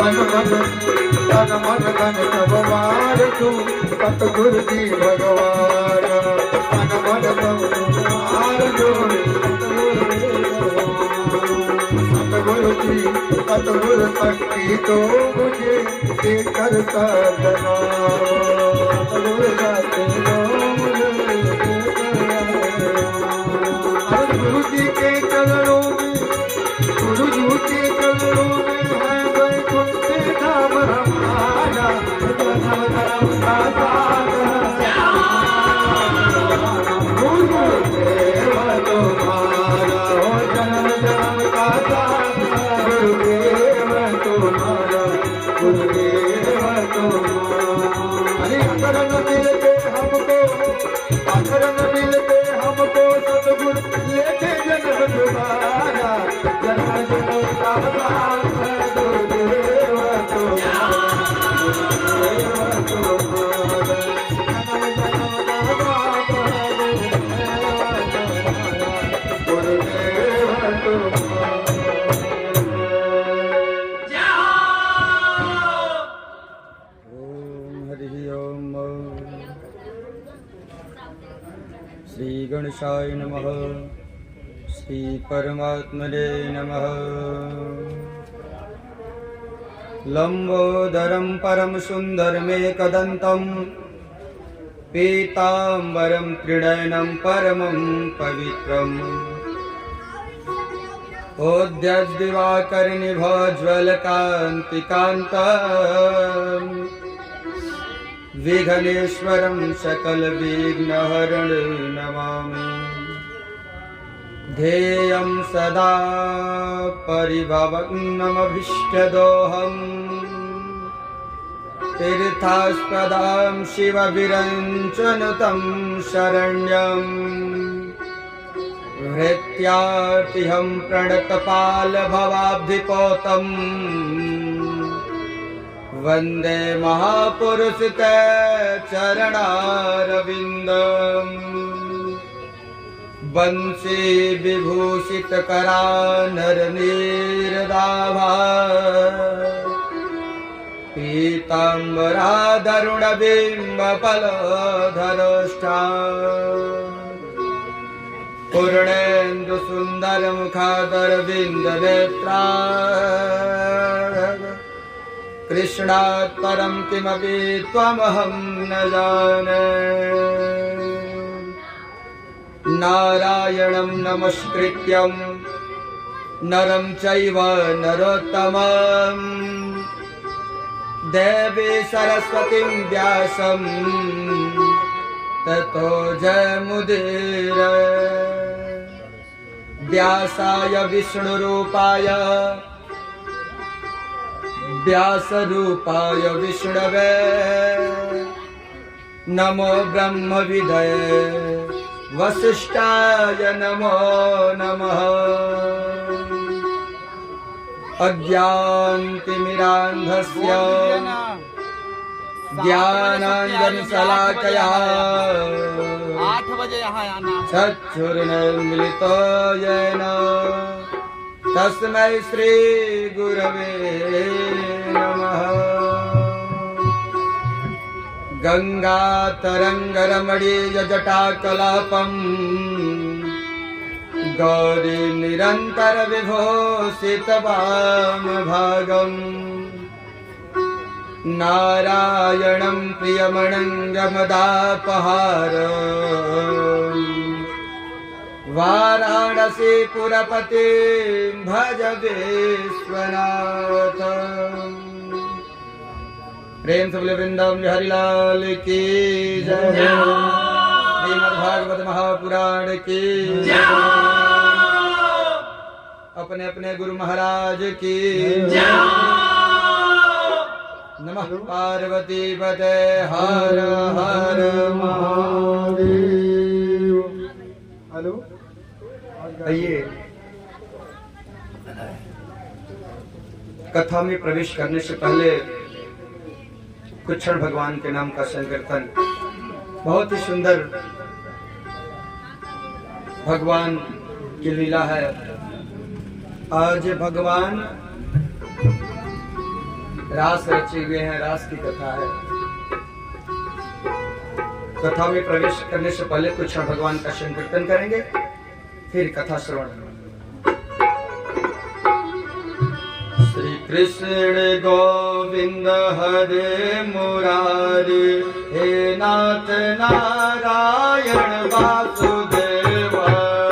तन मन धन सब वार तू सतगुरु जी भगवान तन मन सब वार जोड़े सतगुरु जी सतगुरु शक्ति तो मुझे दे कर साधना सतगुरु शक्ति तो मुझे गुरु जी के चरणों में गुरु जी के चरणों में है वैकुंठ धाम हमारा जन्म धर्म का गुरुदेव तुम्हारा हो जन्म जन्म का गुरुदेव तुम्हारा गुरुदेव तुम्हारा अरे अकरन मिलते हमको अकरन मिलते हमको सतगुरु लेके जन्म दोबारा जन्म जन्म का गुरुदेव श्री गणेशाय नमः श्री परमात्मने नमः लंबोदरं परम सुंदरमेकदन्तं पीताम्बरं त्रिनयनं परमं पवित्रम् ओद्यद्दिवाकरनिभोज्ज्वलकान्तिकान्तं विघ्नेश्वरं सकलविघ्नहरणं नमामि ध्येयं सदा परिभवग्नमभीष्टदोहम् तीर्थास्पदं शिवविरञ्चनुतं शरण्यम् हृत्यार्तिहं प्रणतपालभवाब्धिपोतम् वन्दे महापुरुषते चरणारविन्दम् बंसी विभूषितकरानरनीरदाभा पीताम्बरादरुणबिम्बफलधरोष्ठा पूर्णेन्दुसुन्दरमुखादरविन्दनेत्रा कृष्णात् परं किमपि त्वमहं न जाने नारायणं नमस्कृत्यं नरं चैव नरोत्तमं देवी सरस्वतीं व्यासं ततो जयमुदीरये व्यासाय विष्णुरूपाय व्यासरूपाय विष्णवे नमो ब्रह्मविदये वसिष्ठाय नमो नमः अज्ञानतिमिरान्धस्य ज्ञानाञ्जनशलाकया 8 बजे यहाँ आना चक्षुरुन्मीलितो येन तस्मै श्री गुरवे नमः गंगातरंगरमणीयजटाकलापम् गौरी निरंतर विभूषितवामभागम् नारायणं प्रियमणङ्गमदापहारम् वाराणसीपुरपति भज विश्वनाथ प्रेम से बोले वृंदावन बिहारी लाल की जय श्रीमद्भागवत महापुराण की जय अपने अपने गुरु महाराज की जय नमः पार्वती पते हर हर महादेव। हेलो आइए कथा में प्रवेश करने से पहले कुछ क्षण भगवान के नाम का संकीर्तन। बहुत ही सुंदर भगवान की लीला है। आज भगवान रास रचे हुए हैं, रास की कथा है। कथा में प्रवेश करने से पहले कुछ क्षण भगवान का संकीर्तन करेंगे, फिर कथा श्रवण। श्री कृष्ण गोविंद हरे मुरारी, हे नाथ नारायण वासुदेवा।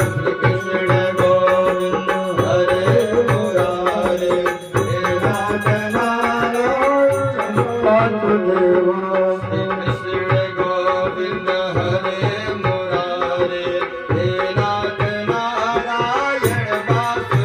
श्री कृष्ण गोविंद हरे मुरारी, हे नाथ नारायण वासुदेवा। श्री कृष्ण गोविंद हरे मुरारी, हे नाथ नारायण वासुदेवा।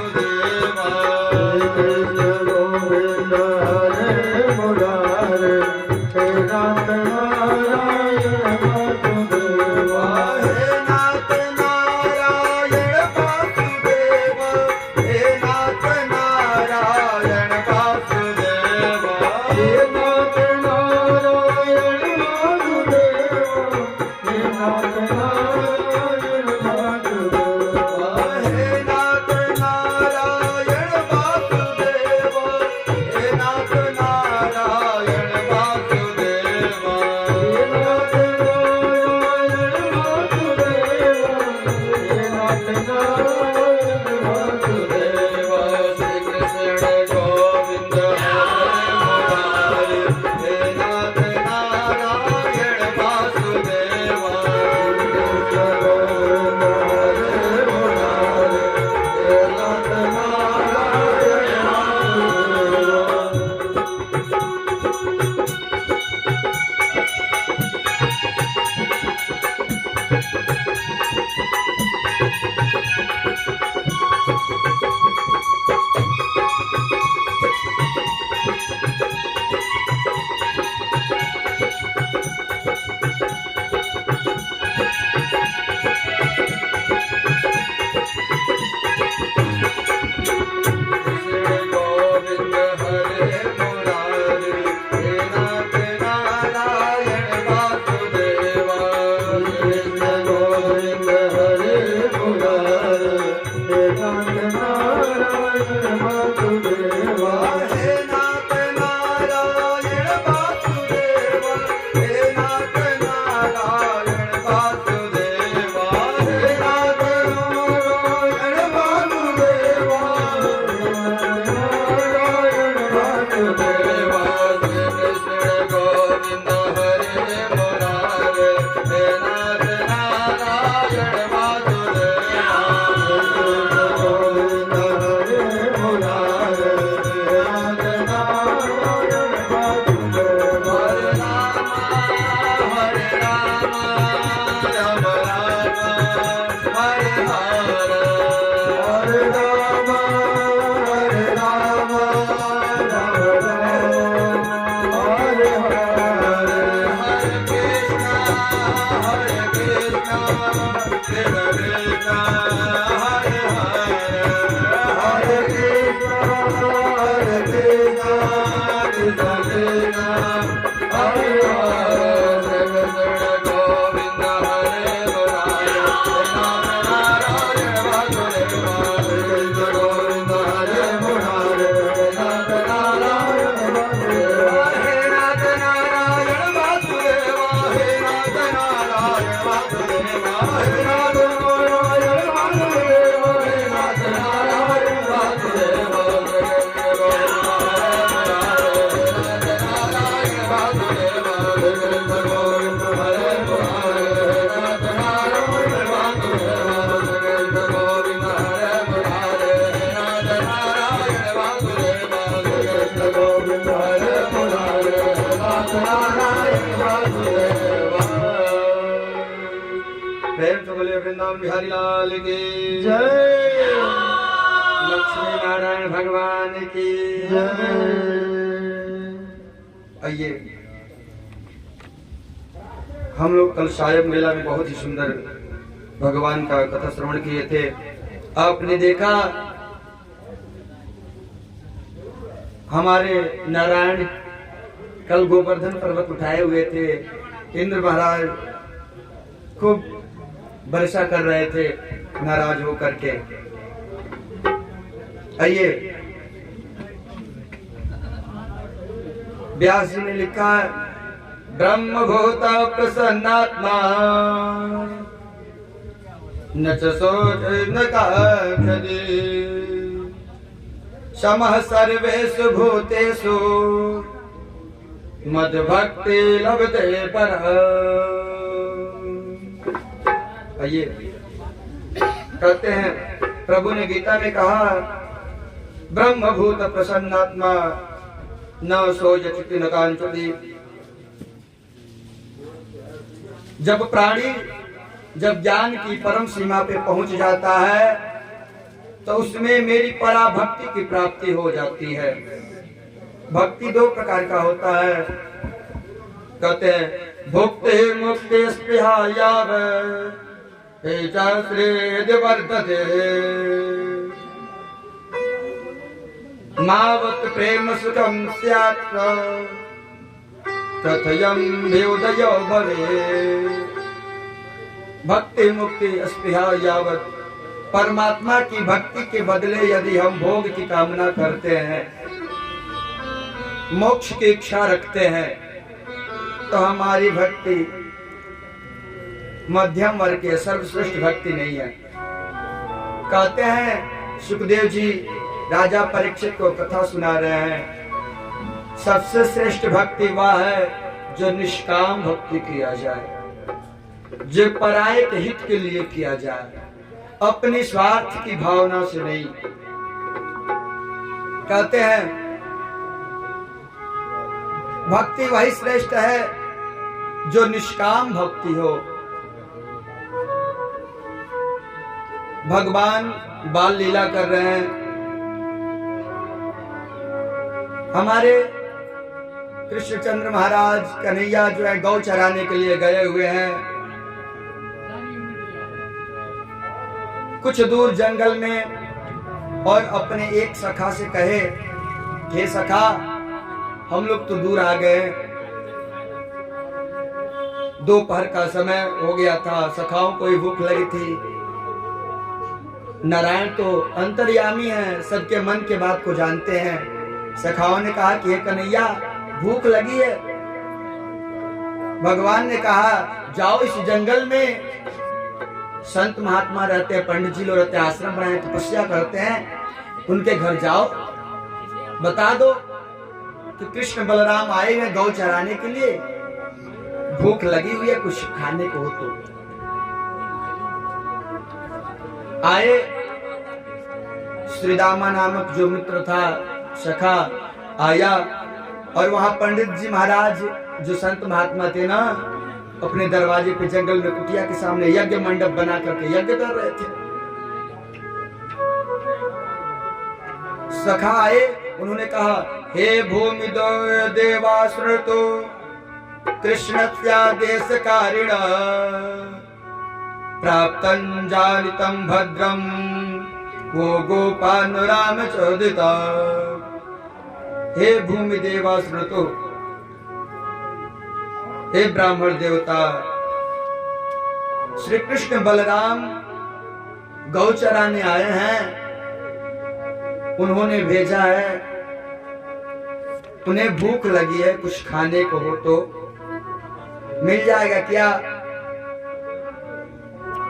वृंदावन बिहारी लाल की जय। लक्ष्मी नारायण भगवान की आइए, हम लोग कल सायब मेला में बहुत ही सुंदर भगवान का कथा श्रवण किए थे। आपने देखा हमारे नारायण कल गोवर्धन पर्वत उठाए हुए थे, इंद्र महाराज खूब वर्षा कर रहे थे नाराज होकर के। आइए व्यास जी ने लिखा है, ब्रह्मभूत प्रसन्नात्मा न च सोच न काक्षति समः सर्वेषु भूतेषु मद भक्ति लभते पर। आइए कहते हैं, प्रभु ने गीता में कहा, ब्रह्मभूत प्रसन्नात्मा न सोचति न कांचति। जब प्राणी जब ज्ञान की परम सीमा पे पहुंच जाता है तो उसमें मेरी पराभक्ति की प्राप्ति हो जाती है। भक्ति दो प्रकार का होता है, कहते हैं, भुक्ति मुक्ति स्पृहा वर्धते मावत प्रेम सुखम स्यात् तथयं भ्युदयो भवे। भक्ति मुक्ति स्पृहा यावत, परमात्मा की भक्ति के बदले यदि हम भोग की कामना करते हैं, मोक्ष की इच्छा रखते हैं, तो हमारी भक्ति मध्यम वर्ग की सर्वश्रेष्ठ भक्ति नहीं है। कहते हैं सुखदेव जी राजा परीक्षित को कथा सुना रहे हैं, सबसे श्रेष्ठ भक्ति वह है जो निष्काम भक्ति किया जाए, जो पराये के हित के लिए किया जाए, अपनी स्वार्थ की भावना से नहीं। कहते हैं भक्ति वही श्रेष्ठ है जो निष्काम भक्ति हो। भगवान बाल लीला कर रहे हैं, हमारे कृष्णचंद्र महाराज कन्हैया जो है गौ चराने के लिए गए हुए हैं। कुछ दूर जंगल में और अपने एक सखा से कहे, हे सखा, हम लोग तो दूर आ गए, दोपहर का समय हो गया था, सखाओं को ही भूख लगी थी। नारायण तो अंतर्यामी है, सबके मन के बात को जानते हैं। सखाओं ने कहा कि हे कन्हैया, भूख लगी है। भगवान ने कहा, जाओ इस जंगल में संत महात्मा रहते हैं, पंडित जी लोग रहते हैं, आश्रम बनाए तपस्या करते हैं, उनके घर जाओ, बता दो कि कृष्ण बलराम आए हैं गौ चराने के लिए, भूख लगी हुई है, कुछ खाने को हो तो। आए, श्रीदामा नामक जो मित्र था सखा आया, और वहां पंडित जी महाराज जो संत महात्मा थे ना, अपने दरवाजे पे जंगल में कुटिया के सामने यज्ञ मंडप बना करके यज्ञ कर रहे थे। सखा आए, उन्होंने कहा, हे भूमि देवाश्रतो कृष्णस्यादेशकारिण प्राप्तं जानितं भद्रं वो गोपानुराम चोदिता। हे भूमि देवाश्रतो, हे ब्राह्मण देवता, श्री कृष्ण बलराम गौ चराने आए हैं, उन्होंने भेजा है, उन्हें भूख लगी है, कुछ खाने को हो तो मिल जाएगा क्या?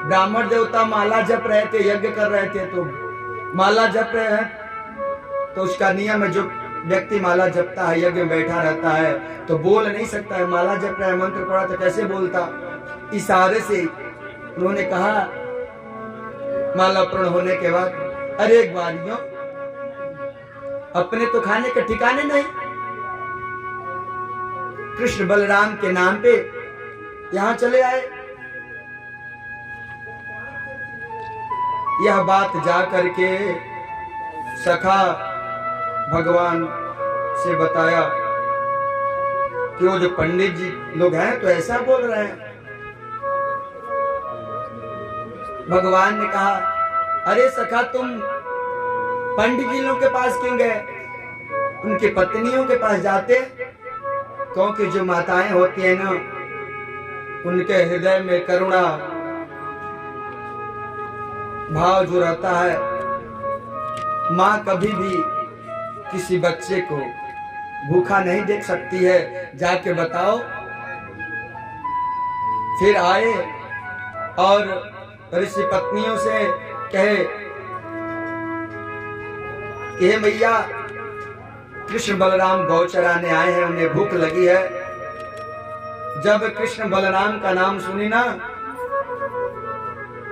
ब्राह्मण देवता माला जप रहे थे, यज्ञ कर रहे थे, तो माला जप रहे हैं तो उसका नियम है, जो व्यक्ति माला जपता है, यज्ञ में बैठा रहता है तो बोल नहीं सकता है। माला जप रहा है, मंत्र पढ़ा तो कैसे बोलता? इशारे से उन्होंने कहा माला पूर्ण होने के बाद, अरे ग्वालियों, अपने तो खाने के ठिकाने नहीं, कृष्ण बलराम के नाम पे यहां चले आए। यह बात जा करके सखा भगवान से बताया कि वो जो पंडित जी लोग हैं तो ऐसा बोल रहे हैं। भगवान ने कहा, अरे सखा, तुम पंडित जी लोग के पास क्यों गए? उनकी पत्नियों के पास जाते, क्योंकि जो माताएं होती है ना, उनके हृदय में करुणा भाव जो रहता है, माँ कभी भी किसी बच्चे को भूखा नहीं देख सकती है, जाके बताओ। फिर आए और ऋषि पत्नियों से कहे कि हे मैया, कृष्ण बलराम गौ चराने आए हैं, उन्हें भूख लगी है। जब कृष्ण बलराम का नाम सुनी ना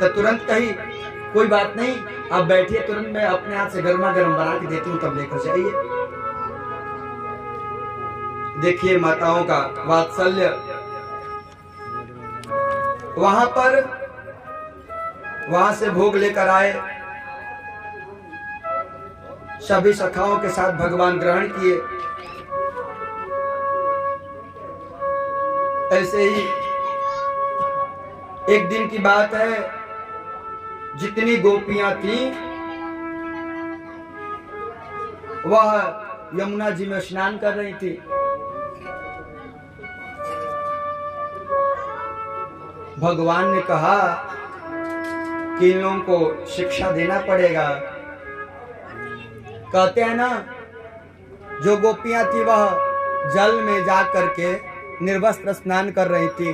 तो तुरंत कही कोई बात नहीं, आप बैठिए, तुरंत मैं अपने हाथ से गर्मा गर्म बना के देती हूँ, तब लेकर जाइए। देखिए माताओं का वात्सल्य। वहां से भोग लेकर आए, सभी सखाओं के साथ भगवान ग्रहण किए। ऐसे ही एक दिन की बात है, जितनी गोपियां थी वह यमुना जी में स्नान कर रही थी। भगवान ने कहा कि इन लोगों को शिक्षा देना पड़ेगा। कहते हैं ना, जो गोपियां थी वह जल में जा करके निर्वस्त्र स्नान कर रही थी।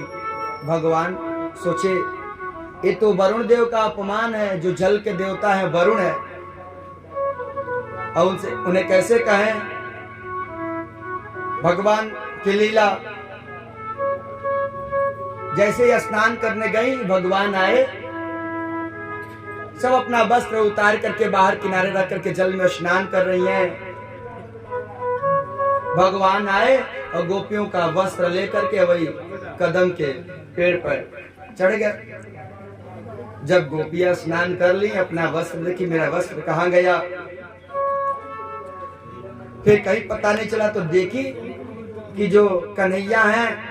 भगवान सोचे ये तो वरुण देव का अपमान है, जो जल के देवता है वरुण है, और उन्हें कैसे कहें। भगवान की लीला, जैसे ही स्नान करने गई, भगवान आए, सब अपना वस्त्र उतार करके बाहर किनारे रख करके जल में स्नान कर रही हैं। भगवान आए और गोपियों का वस्त्र लेकर के वही कदम के पेड़ पर चढ़ गए। जब गोपियां स्नान कर ली, अपना वस्त्र देखी, मेरा वस्त्र कहाँ गया। फिर कहीं पता नहीं चला तो देखी कि जो कन्हैया हैं